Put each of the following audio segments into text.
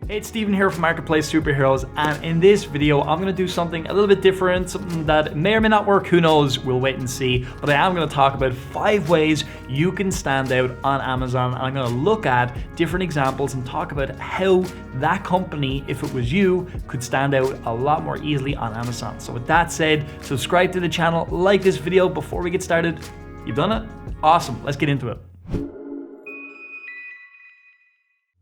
Hey, it's Steven here from Marketplace Superheroes, and in this video I'm going to do something a little bit different, something that may or may not work, who knows, we'll wait and see. But I am going to talk about 5 ways you can stand out on Amazon, and I'm going to look at different examples and talk about how that company, if it was you, could stand out a lot more easily on Amazon. So with that said, subscribe to the channel, like this video before we get started. You've done it? Awesome, let's get into it.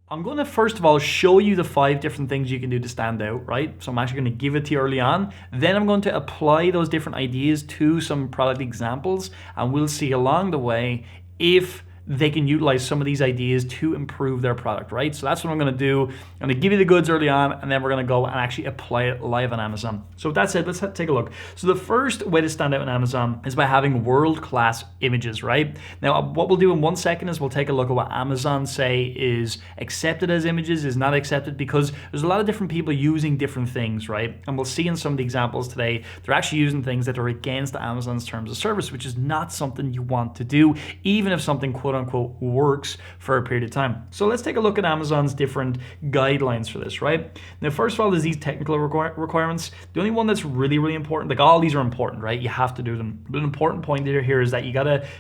I'm going to first of all show you the 5 different things you can do to stand out, right? So I'm actually going to give it to you early on. Then I'm going to apply those different ideas to some product examples, and we'll see along the way if they can utilize some of these ideas to improve their product, right? So that's what I'm going to do. I'm going to give you the goods early on, and then we're going to go and actually apply it live on Amazon. So with that said, let's take a look. So the first way to stand out on Amazon is by having world-class images, right? Now, what we'll do in 1 second is we'll take a look at what Amazon say is accepted as images, is not accepted, because there's a lot of different people using different things, right? And we'll see in some of the examples today, they're actually using things that are against Amazon's terms of service, which is not something you want to do, even if something quote unquote works for a period of time. So let's take a look at Amazon's different guidelines for this, right? Now, first of all, there's these technical requirements. The only one that's really important, like all these are important, right? You have to do them. But an important point here is that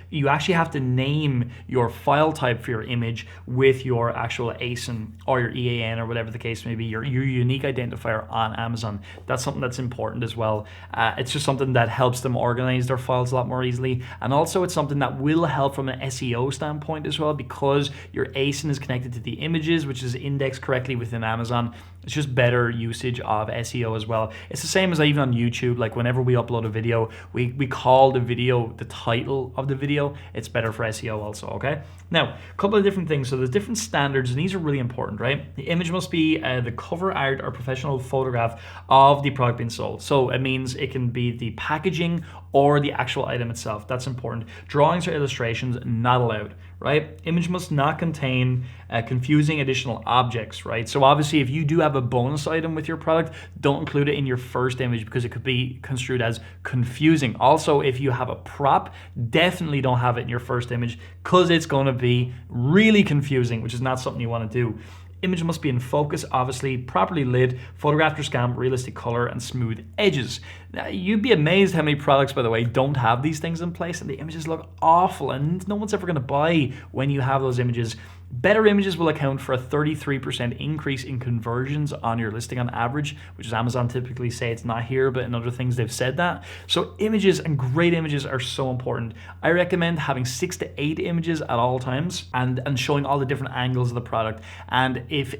you actually have to name your file type for your image with your actual ASIN or your EAN or whatever the case may be, your unique identifier on Amazon. That's something that's important as well. It's just something that helps them organize their files a lot more easily. And also it's something that will help from an SEO standpoint as well, because your ASIN is connected to the images, which is indexed correctly within Amazon. It's just better usage of SEO as well. It's the same as even on YouTube. Like whenever we upload a video, we call the video the title of the video. It's better for SEO also, okay? Now, a couple of different things. So there's different standards, and these are really important, right? The image must be the cover art or professional photograph of the product being sold. So it means it can be the packaging or the actual item itself. That's important. Drawings or illustrations, not allowed, right? Image must not contain confusing additional objects, right? So obviously if you do have a bonus item with your product, don't include it in your first image because it could be construed as confusing. Also, if you have a prop, definitely don't have it in your first image because it's going to be really confusing, which is not something you want to do. Image must be in focus, obviously, properly lit, photographed or scanned, realistic color, and smooth edges. Now, you'd be amazed how many products, by the way, don't have these things in place, and the images look awful, and no one's ever going to buy when you have those images. Better images will account for a 33% increase in conversions on your listing on average, which is Amazon typically say it's not here, but in other things they've said that. So images and great images are so important. I recommend having 6 to 8 images at all times and showing all the different angles of the product. And if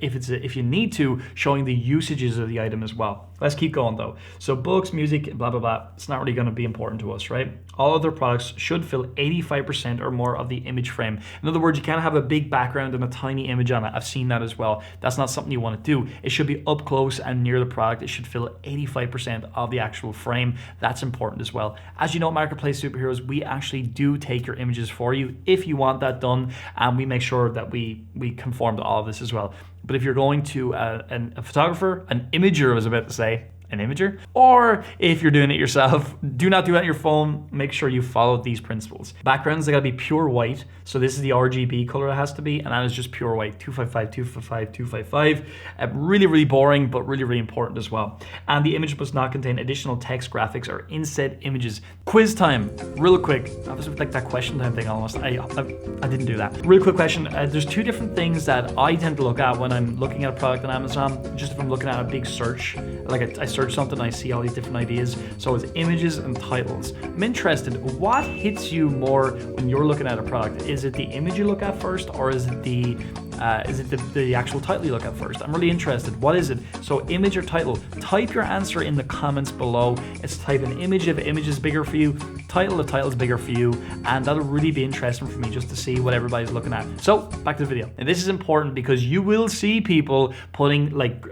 you need to, showing the usages of the item as well. Let's keep going though. So books, music, blah, blah, blah. It's not really going to be important to us, right? All other products should fill 85% or more of the image frame. In other words, you can't have a big background and a tiny image on it. I've seen that as well. That's not something you want to do. It should be up close and near the product. It should fill 85% of the actual frame. That's important as well. As you know, at Marketplace Superheroes, we actually do take your images for you if you want that done, and we make sure that we conform to all of this as well. But if you're going to a photographer, an imager, I was about to say, an imager, or if you're doing it yourself, do not do it on your phone. Make sure you follow these principles. Backgrounds, they gotta be pure white. So this is the RGB color it has to be, and that is just pure white, 255, 255, 255. Really boring, but really important as well. And the image must not contain additional text, graphics, or inset images. Quiz time, real quick. That was like that question time thing almost. I didn't do that. Real quick question. There's 2 different things that I tend to look at when I'm looking at a product on Amazon. Just if I'm looking at a big search, like I search something, I see all these different ideas. So it's images and titles. I'm interested, what hits you more when you're looking at a product? Is it the image you look at first, or is it the actual title you look at first? I'm really interested. What is it? So image or title? Type your answer in the comments below. It's type an image if image is bigger for you, title if title is bigger for you, and that'll really be interesting for me just to see what everybody's looking at. So back to the video. And this is important because you will see people putting like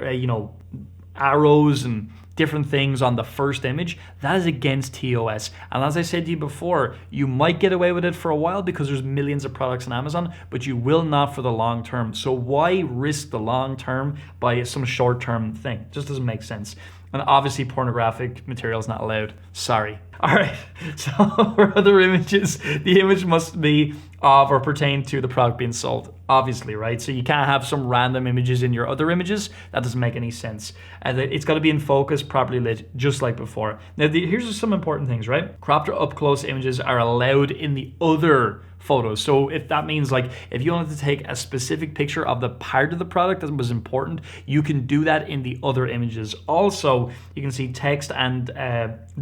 arrows and different things on the first image. That is against TOS. And as I said to you before, you might get away with it for a while because there's millions of products on Amazon, but you will not for the long term. So why risk the long term by some short term thing? It just doesn't make sense. And obviously pornographic material is not allowed. Sorry. All right, so for other images, the image must be of or pertain to the product being sold, obviously, right? So you can't have some random images in your other images. That doesn't make any sense. And it's got to be in focus, properly lit, just like before. Now, here's some important things, right? Cropped or up close images are allowed in the other photos. So if that means like if you wanted to take a specific picture of the part of the product that was important, you can do that in the other images. Also, you can see text and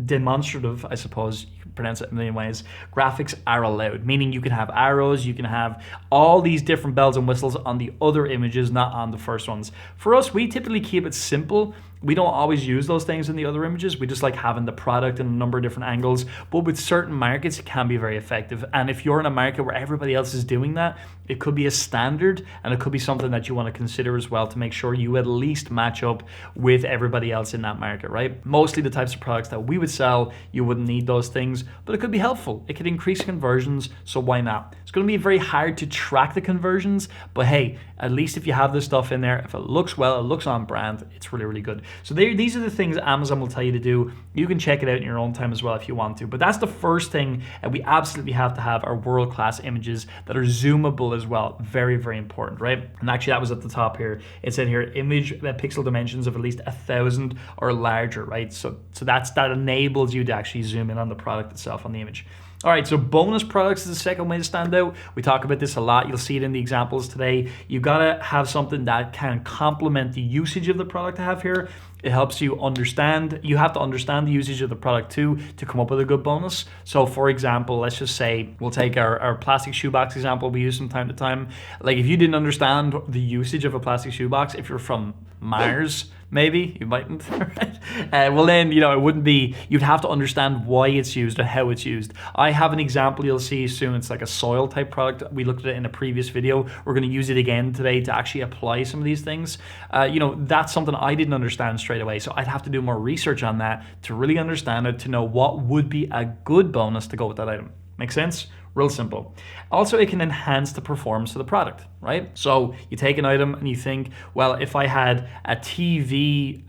demonstrative, I suppose you can pronounce it in a million ways, graphics are allowed, meaning you can have arrows, you can have all these different bells and whistles on the other images, not on the first ones. For us, we typically keep it simple. We don't always use those things in the other images. We just like having the product in a number of different angles. But with certain markets, it can be very effective. And if you're in a market where everybody else is doing that, it could be a standard, and it could be something that you want to consider as well to make sure you at least match up with everybody else in that market, right? Mostly the types of products that we would sell, you wouldn't need those things, but it could be helpful. It could increase conversions, so why not? It's going to be very hard to track the conversions, but hey, at least if you have this stuff in there, if it looks well, it looks on brand, it's really, really good. So these are the things Amazon will tell you to do. You can check it out in your own time as well if you want to. But that's the first thing that we absolutely have to have, are world-class images that are zoomable as well. Very, very important, right? And actually that was at the top here. It said here, image pixel dimensions of at least 1,000 or larger, right? So that enables you to actually zoom in on the product itself, on the image. All right, so bonus products is the second way to stand out. We talk about this a lot. You'll see it in the examples today. You've got to have something that can complement the usage of the product I have here. It helps you understand. You have to understand the usage of the product too to come up with a good bonus. So for example, let's just say we'll take our plastic shoebox example we use from time to time. Like if you didn't understand the usage of a plastic shoebox, if you're from Mars, maybe you mightn't, right? Well then, it wouldn't be, you'd have to understand why it's used and how it's used. I have an example you'll see soon. It's like a soil type product. We looked at it in a previous video. We're going to use it again today to actually apply some of these things. That's something I didn't understand straight away. So I'd have to do more research on that to really understand it, to know what would be a good bonus to go with that item. Make sense? Real simple. Also, it can enhance the performance of the product, right? So you take an item and you think, well, if I had a TV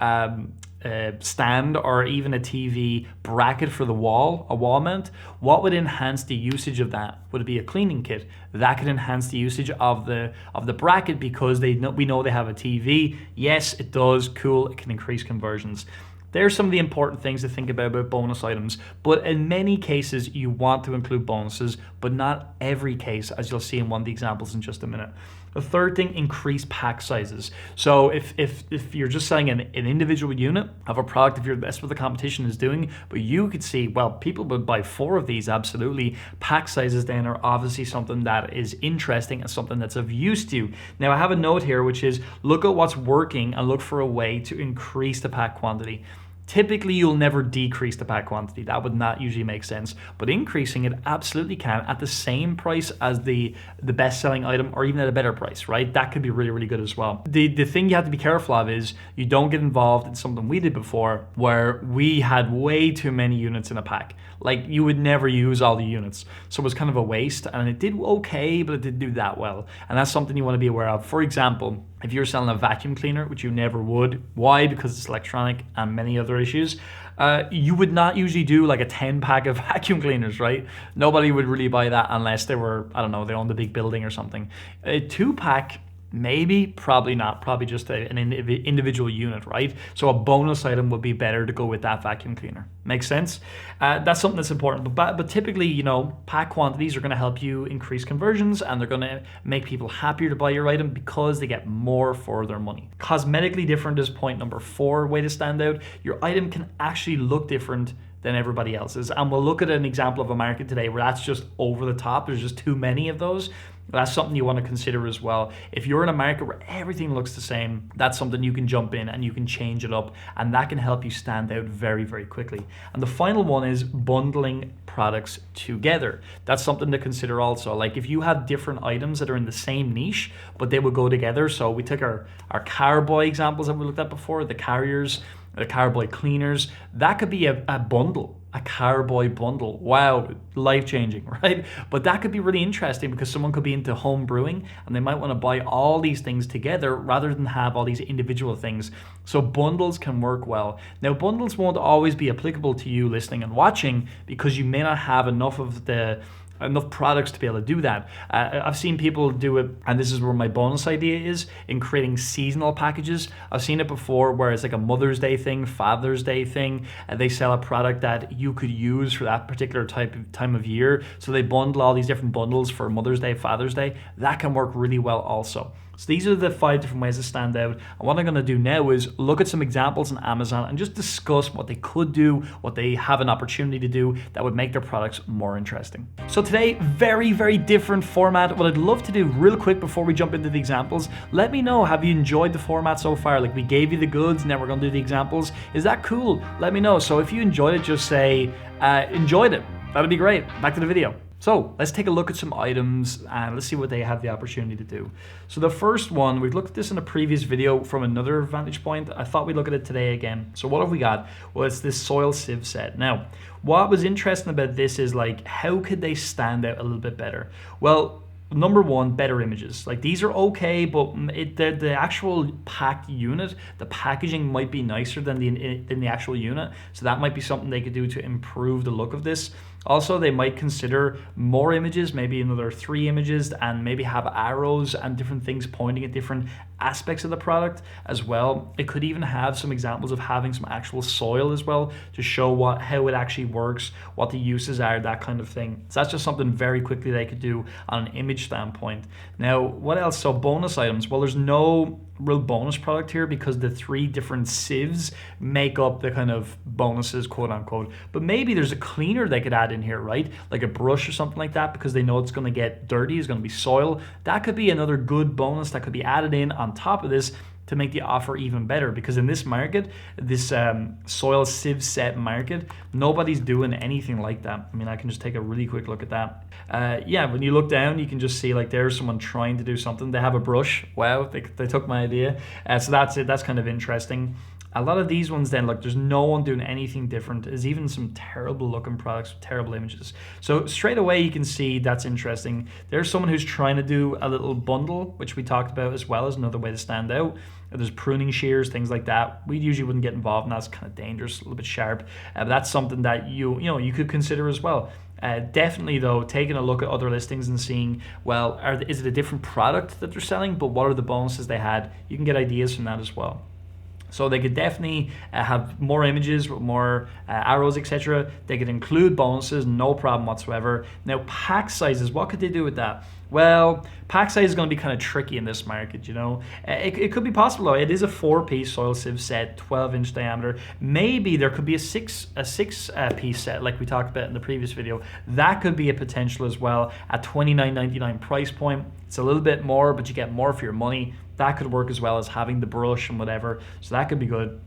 stand or even a TV bracket for the wall, a wall mount, what would enhance the usage of that? Would it be a cleaning kit? That could enhance the usage of the bracket because we know they have a TV. Yes, it does. Cool. It can increase conversions. There's some of the important things to think about bonus items, but in many cases you want to include bonuses, but not every case, as you'll see in one of the examples in just a minute. The third thing, increase pack sizes. So if you're just selling an individual unit of a product, if that's what the competition is doing, but you could see, well, people would buy 4 of these, absolutely. Pack sizes then are obviously something that is interesting and something that's of use to you. Now I have a note here, which is look at what's working and look for a way to increase the pack quantity. Typically, you'll never decrease the pack quantity. That would not usually make sense. But increasing it absolutely can at the same price as the best-selling item, or even at a better price, right? That could be really, really good as well. The thing you have to be careful of is you don't get involved in something we did before where we had way too many units in a pack. Like you would never use all the units. So it was kind of a waste, and it did okay, but it didn't do that well. And that's something you want to be aware of. For example, if you're selling a vacuum cleaner, which you never would, why? Because it's electronic and many other issues, you would not usually do like a 10 pack of vacuum cleaners, right? Nobody would really buy that unless they were, I don't know, they owned a big building or something. A 2-pack, maybe, probably not, probably just an individual unit, right? So a bonus item would be better to go with that vacuum cleaner. Makes sense? That's something that's important, but typically, pack quantities are going to help you increase conversions, and they're going to make people happier to buy your item because they get more for their money. Cosmetically different is point number 4 way to stand out. Your item can actually look different than everybody else's, and we'll look at an example of a market today where that's just over the top. There's just too many of those. That's something you want to consider as well. If you're in a market where everything looks the same, that's something you can jump in and you can change it up, and that can help you stand out very, very quickly. And the final one is bundling products together. That's something to consider also. Like if you have different items that are in the same niche, but they will go together. So we took our Carboy examples that we looked at before, the carriers, the Carboy cleaners. That could be a bundle. A Carboy bundle. Wow, life-changing, right? But that could be really interesting because someone could be into home brewing and they might want to buy all these things together rather than have all these individual things. So bundles can work well. Now, bundles won't always be applicable to you listening and watching because you may not have enough of the enough products to be able to do that. I've seen people do it, and this is where my bonus idea is, in creating seasonal packages. I've seen it before where it's like a Mother's Day thing, Father's Day thing, and they sell a product that you could use for that particular time of year. So they bundle all these different bundles for Mother's Day, Father's Day. That can work really well also. So these are the 5 different ways to stand out. And what I'm going to do now is look at some examples on Amazon and just discuss what they could do, what they have an opportunity to do that would make their products more interesting. So today, very, very different format. What I'd love to do real quick before we jump into the examples, let me know, have you enjoyed the format so far? Like, we gave you the goods, now we're going to do the examples. Is that cool? Let me know. So if you enjoyed it, just say, enjoyed it. That'd be great. Back to the video. So let's take a look at some items and let's see what they have the opportunity to do. So the first one, we've looked at this in a previous video from another vantage point. I thought we'd look at it today again. So what have we got? Well, it's this soil sieve set. Now, what was interesting about this is, like, how could they stand out a little bit better? Well, number one, better images. Like, these are okay, but the actual packed unit, the packaging might be nicer than the actual unit. So that might be something they could do to improve the look of this. Also, they might consider more images, maybe another 3 images, and maybe have arrows and different things pointing at different aspects of the product as well. It could even have some examples of having some actual soil as well to show how it actually works, what the uses are, that kind of thing. So that's just something very quickly they could do on an image standpoint. Now, what else? So bonus items. Well, there's no real bonus product here because the 3 different sieves make up the kind of bonuses, quote unquote. But maybe there's a cleaner they could add in here, right? Like a brush or something like that, because they know it's going to get dirty, it's going to be soil. That could be another good bonus that could be added in on top of this to make the offer even better, because in this market, this soil sieve set market, nobody's doing anything like that. I mean, I can just take a really quick look at that. Yeah, when you look down, you can just see, like, there's someone trying to do something. They have a brush. Wow, they took my idea. So that's it. That's kind of interesting. A lot of these ones then, look, there's no one doing anything different. There's even some terrible looking products with terrible images. So straight away you can see that's interesting. There's someone who's trying to do a little bundle, which we talked about as well as another way to stand out. There's pruning shears, things like that. We usually wouldn't get involved in that. It's kind of dangerous, a little bit sharp. But that's something that you could consider as well. Definitely though, taking a look at other listings and seeing, well, is it a different product that they're selling, but what are the bonuses they had? You can get ideas from that as well. So they could definitely have more images with more arrows, etc. They could include bonuses, no problem whatsoever. Now, pack sizes, what could they do with that? Well, pack size is going to be kind of tricky in this market, you know. It could be possible though. It is a 4-piece soil sieve set, 12-inch diameter. Maybe there could be a six piece set like we talked about in the previous video. That could be a potential as well at $29.99 price point. It's a little bit more, but you get more for your money. That could work as well as having the brush and whatever. So that could be good.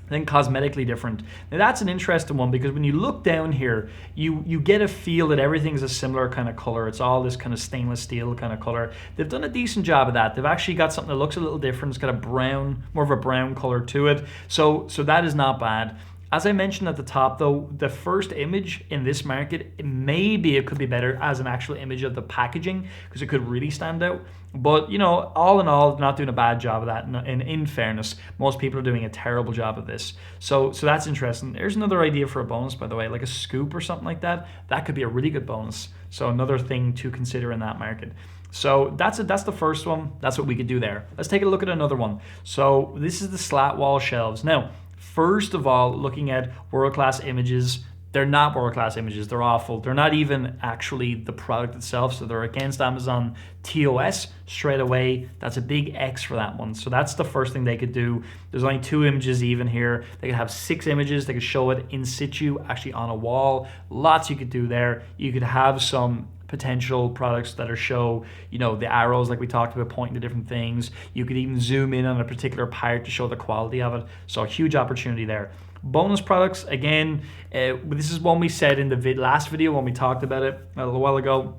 Then cosmetically different. Now that's an interesting one, because when you look down here, you get a feel that everything's a similar kind of color. It's all this kind of stainless steel kind of color. They've done a decent job of that. They've actually got something that looks a little different. It's got a brown, more of a brown color to it. So that is not bad. As I mentioned at the top though, the first image in this market, maybe it could be better as an actual image of the packaging, because it could really stand out. But, you know, all in all, not doing a bad job of that. In fairness, most people are doing a terrible job of this. So that's interesting. There's another idea for a bonus, by the way, like a scoop or something like that. That could be a really good bonus. So another thing to consider in that market. So that's the first one. That's what we could do there. Let's take a look at another one. So this is the slat wall shelves. Now, first of all, looking at world-class images, they're not world-class images. They're awful. They're not even actually the product itself. So they're against Amazon TOS straight away. That's a big X for that one. So that's the first thing they could do. There's only 2 images even here. They could have 6 images. They could show it in situ, actually on a wall. Lots you could do there. You could have some potential products that are show, you know, the arrows like we talked about pointing to different things. You could even zoom in on a particular part to show the quality of it. So a huge opportunity there. Bonus products, again, this is one we said in the last video when we talked about it a little while ago.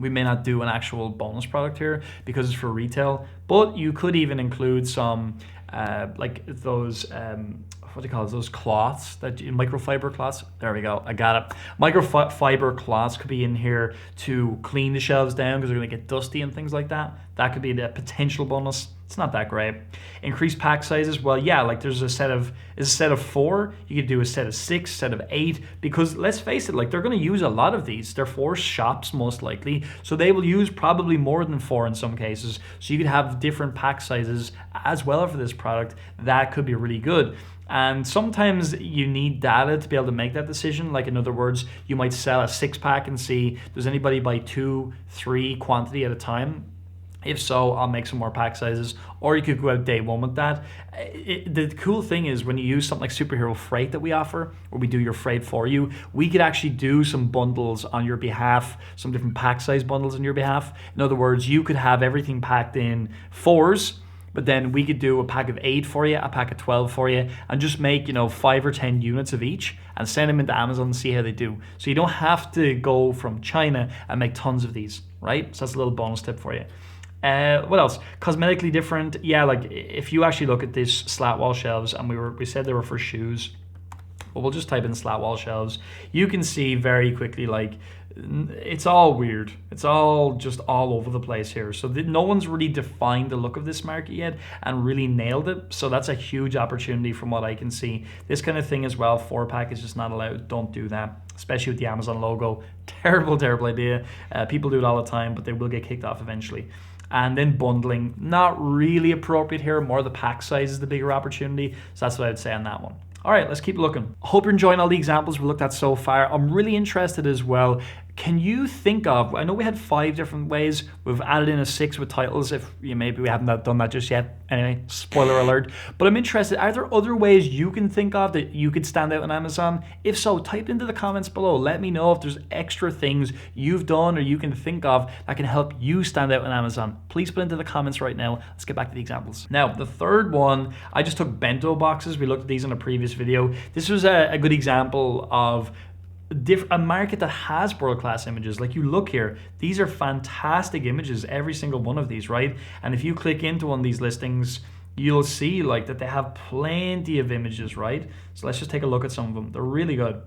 We may not do an actual bonus product here because it's for retail, but you could even include some like those what do you call it? Those cloths, that microfiber cloths. There we go. I got it. Microfiber cloths could be in here to clean the shelves down because they're going to get dusty and things like that. That could be the potential bonus. It's not that great. Increased pack sizes, well, yeah, like there's a set of 4. You could do a set of 6, set of 8, because let's face it, like they're going to use a lot of these. They're for shops most likely, so they will use probably more than 4 in some cases. So you could have different pack sizes as well for this product. That could be really good. And sometimes you need data to be able to make that decision. Like in other words, you might sell a 6-pack and see, does anybody buy 2, 3 quantity at a time? If so, I'll make some more pack sizes. Or you could go out day one with that. The cool thing is when you use something like Superhero Freight that we offer, where we do your freight for you, we could actually do some bundles on your behalf, some different pack size bundles on your behalf. In other words, you could have everything packed in 4s, but then we could do a pack of 8 for you, a pack of 12 for you, and just make 5 or 10 units of each and send them into Amazon and see how they do. So you don't have to go from China and make tons of these, right? So that's a little bonus tip for you. What else? Cosmetically different. Yeah, like if you actually look at these slat wall shelves, and we said they were for shoes, but we'll just type in slat wall shelves. You can see very quickly, like it's all weird. It's all just all over the place here. So no one's really defined the look of this market yet and really nailed it. So that's a huge opportunity from what I can see. This kind of thing as well, 4-pack is just not allowed. Don't do that, especially with the Amazon logo. Terrible, terrible idea. People do it all the time, but they will get kicked off eventually. And then bundling, not really appropriate here. More the pack size is the bigger opportunity. So that's what I would say on that one. All right, let's keep looking. Hope you're enjoying all the examples we looked at so far. I'm really interested as well. Can you think of, I know we had 5 different ways. We've added in a 6 with titles. If maybe we haven't done that just yet. Anyway, spoiler alert. But I'm interested, are there other ways you can think of that you could stand out on Amazon? If so, type into the comments below. Let me know if there's extra things you've done or you can think of that can help you stand out on Amazon. Please put into the comments right now. Let's get back to the examples. Now, the third one, I just took bento boxes. We looked at these in a previous video. This was a good example of a market that has world-class images. Like you look here, these are fantastic images, every single one of these, right? And if you click into one of these listings, you'll see like that they have plenty of images, right? So let's just take a look at some of them. They're really good.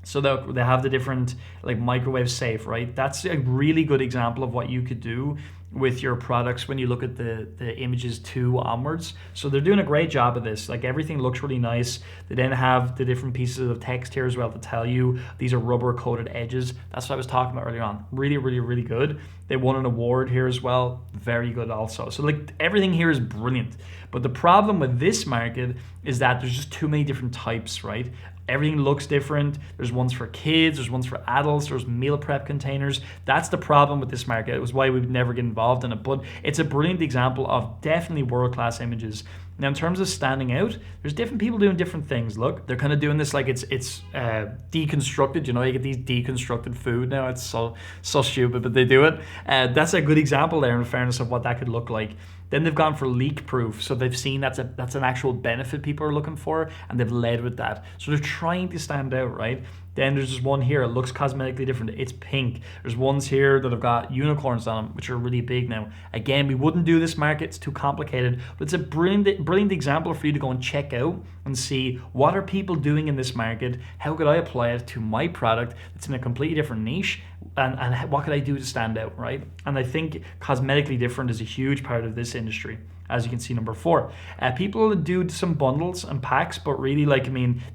So they have the different like microwave safe, right? That's a really good example of what you could do with your products when you look at the images 2 onwards. So they're doing a great job of this. Like everything looks really nice. They then have the different pieces of text here as well to tell you these are rubber coated edges. That's what I was talking about earlier on. Really, really, really good. They won an award here as well. Very good also. So like everything here is brilliant. But the problem with this market is that there's just too many different types, right? Everything looks different. There's ones for kids, there's ones for adults, there's meal prep containers. That's the problem with this market. It was why we would never get involved in it. But it's a brilliant example of definitely world-class images. Now, in terms of standing out, there's different people doing different things. Look, they're kind of doing this like it's deconstructed. You get these deconstructed food now. It's so stupid, but they do it. That's a good example there, in fairness, of what that could look like. Then they've gone for leak proof. So they've seen that's an actual benefit people are looking for, and they've led with that. So they're trying to stand out, right? Then there's just one here. It looks cosmetically different. It's pink. There's ones here that have got unicorns on them, which are really big now. Again, we wouldn't do this market. It's too complicated. But it's a brilliant example for you to go and check out and see what are people doing in this market. How could I apply it to my product that's in a completely different niche? And what could I do to stand out, right? And I think cosmetically different is a huge part of this industry. As you can see, number 4. People do some bundles and packs, but really,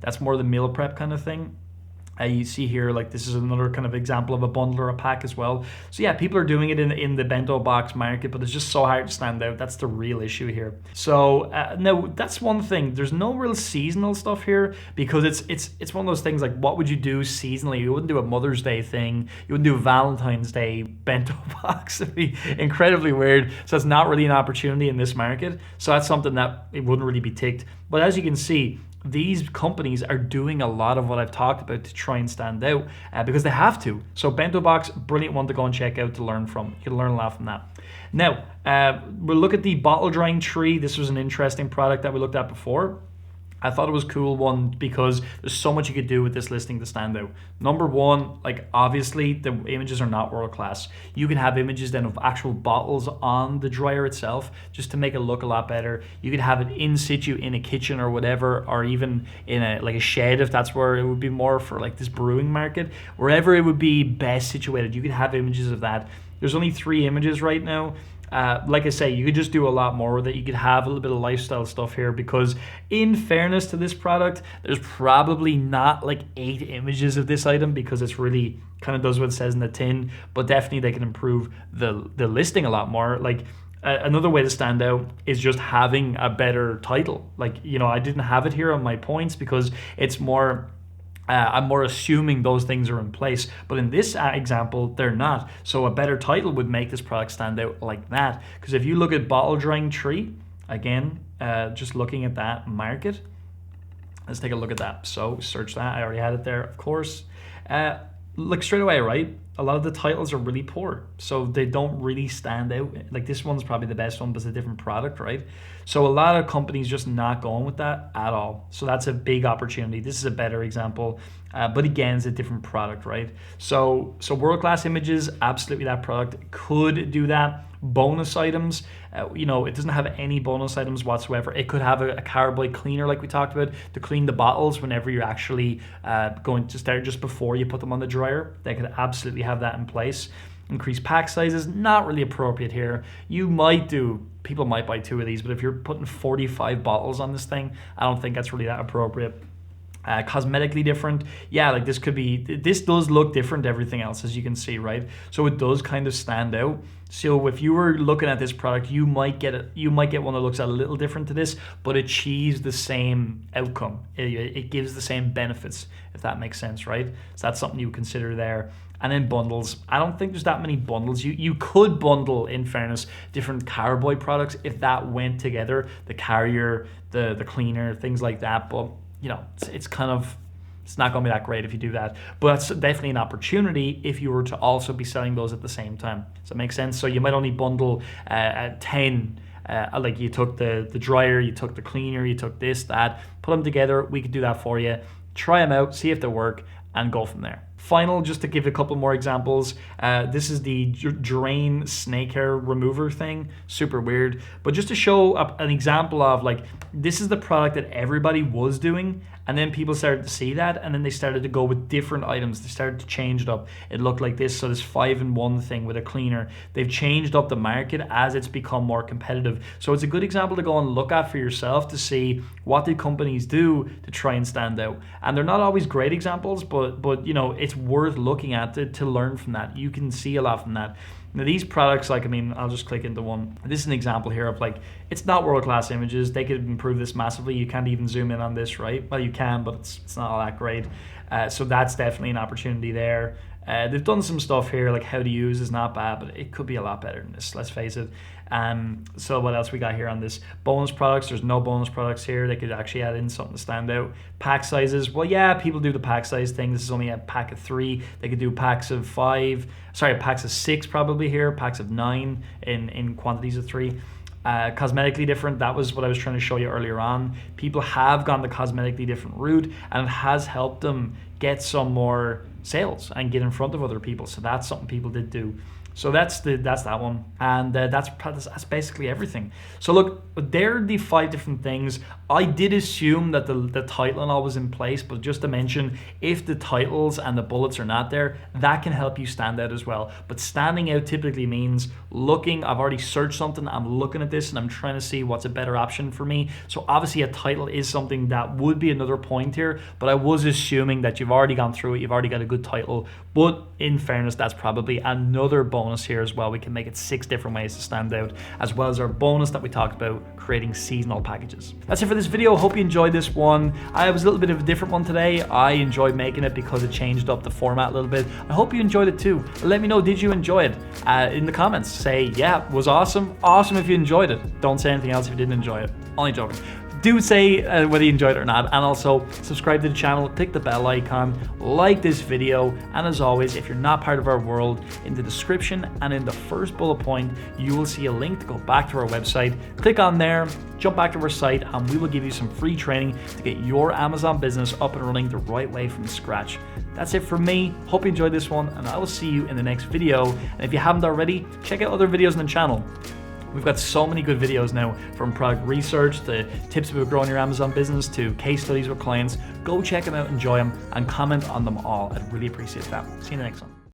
that's more the meal prep kind of thing. You see here, like this is another kind of example of a bundle or a pack as well. So yeah, people are doing it in the bento box market, but it's just so hard to stand out. That's the real issue here. So now that's one thing. There's no real seasonal stuff here because it's one of those things like what would you do seasonally? You wouldn't do a Mother's Day thing. You wouldn't do a Valentine's Day bento box. It'd be incredibly weird. So it's not really an opportunity in this market. So that's something that it wouldn't really be ticked. But as you can see, these companies are doing a lot of what I've talked about to try and stand out because they have to. So Bento Box, brilliant one to go and check out to learn from. You can learn a lot from that. Now, we'll look at the bottle drying tree. This was an interesting product that we looked at before. I thought it was a cool one because there's so much you could do with this listing to stand out. Number one, obviously the images are not world class. You can have images then of actual bottles on the dryer itself just to make it look a lot better. You could have it in situ in a kitchen or whatever, or even in a shed if that's where it would be more for this brewing market. Wherever it would be best situated, you could have images of that. There's only 3 images right now. like I say, you could just do a lot more with it. You could have a little bit of lifestyle stuff here, because in fairness to this product, there's probably not like 8 images of this item, because it's really kind of does what it says in the tin, but definitely they can improve the listing a lot more. Like another way to stand out is just having a better title. Like, you know, I didn't have it here on my points because it's more I'm more assuming those things are in place, but in this example, they're not. So a better title would make this product stand out like that. Because if you look at bottle drying tree, again, just looking at that market, let's take a look at that. So search that, I already had it there, of course. Look straight away, right? A lot of the titles are really poor, so they don't really stand out. Like this one's probably the best one, but it's a different product, right? So a lot of companies just not going with that at all. So that's a big opportunity. This is a better example, but again, it's a different product, right? So world-class images, absolutely that product could do that. Bonus items, you know, it doesn't have any bonus items whatsoever. It could have a carboy cleaner like we talked about to clean the bottles whenever you're actually going to start, just before you put them on the dryer. They could absolutely have that in place. Increased pack sizes, not really appropriate here. People might buy 2 of these, but if you're putting 45 bottles on this thing, I don't think that's really that appropriate. Cosmetically different, yeah, like this does look different to everything else, as you can see, right? So it does kind of stand out. So if you were looking at this product, you might get one that looks a little different to this, but achieves the same outcome. It gives the same benefits, if that makes sense, right? So that's something you would consider there. And then bundles, I don't think there's that many bundles. You could bundle, in fairness, different carboy products if that went together, the carrier, the cleaner, things like that, but you know, it's not going to be that great if you do that. But that's definitely an opportunity if you were to also be selling those at the same time. Does that make sense? So you might only bundle 10. Like you took the dryer, you took the cleaner, you took this, that, put them together. We could do that for you. Try them out, see if they work, and go from there. Final, just to give a couple more examples, this is the drain snake hair remover thing. Super weird, but just to show an example of, like, this is the product that everybody was doing, and then people started to see that, and then they started to go with different items. They started to change it up. It looked like this, so this 5-in-1 thing with a cleaner. They've changed up the market as it's become more competitive. So it's a good example to go and look at for yourself to see what did companies do to try and stand out. And they're not always great examples, but you know, it's worth looking at to learn from that. You can see a lot from that. Now these products, like, I mean, I'll just click into one. This is an example here of, like, it's not world-class images. They could improve this massively. You can't even zoom in on this, right? Well, you can, but it's not all that great. So that's definitely an opportunity there. They've done some stuff here, like how to use is not bad, but it could be a lot better than this, let's face it. So what else we got here on this? Bonus products, there's no bonus products here. They could actually add in something to stand out. Pack sizes, well, yeah, people do the pack size thing. This is only a pack of 3. They could do packs of 6 probably here, packs of 9 in quantities of 3. Cosmetically different, that was what I was trying to show you earlier on. People have gone the cosmetically different route, and it has helped them get some more sales and get in front of other people. So that's something people did do. So that's that one, and that's basically everything. So look, there are the 5 different things. I did assume that the title and all was in place, but just to mention, if the titles and the bullets are not there, that can help you stand out as well. But standing out typically means looking, I've already searched something, I'm looking at this and I'm trying to see what's a better option for me. So obviously a title is something that would be another point here, but I was assuming that you've already gone through it, you've already got a good title. But in fairness, that's probably another bonus here as well. We can make it 6 different ways to stand out, as well as our bonus that we talked about, creating seasonal packages. That's it for this video. Hope you enjoyed this one. I was a little bit of a different one today. I enjoyed making it because it changed up the format a little bit. I hope you enjoyed it too. Let me know, did you enjoy it? In the comments, say, yeah, it was awesome. Awesome if you enjoyed it. Don't say anything else if you didn't enjoy it. Only joking. Do say whether you enjoyed it or not, and also subscribe to the channel, click the bell icon, like this video, and as always, if you're not part of our world, in the description and in the first bullet point, you will see a link to go back to our website. Click on there, jump back to our site, and we will give you some free training to get your Amazon business up and running the right way from scratch. That's it for me. Hope you enjoyed this one, and I will see you in the next video. And if you haven't already, check out other videos on the channel. We've got so many good videos now, from product research to tips about growing your Amazon business to case studies with clients. Go check them out, enjoy them, and comment on them all. I'd really appreciate that. See you in the next one.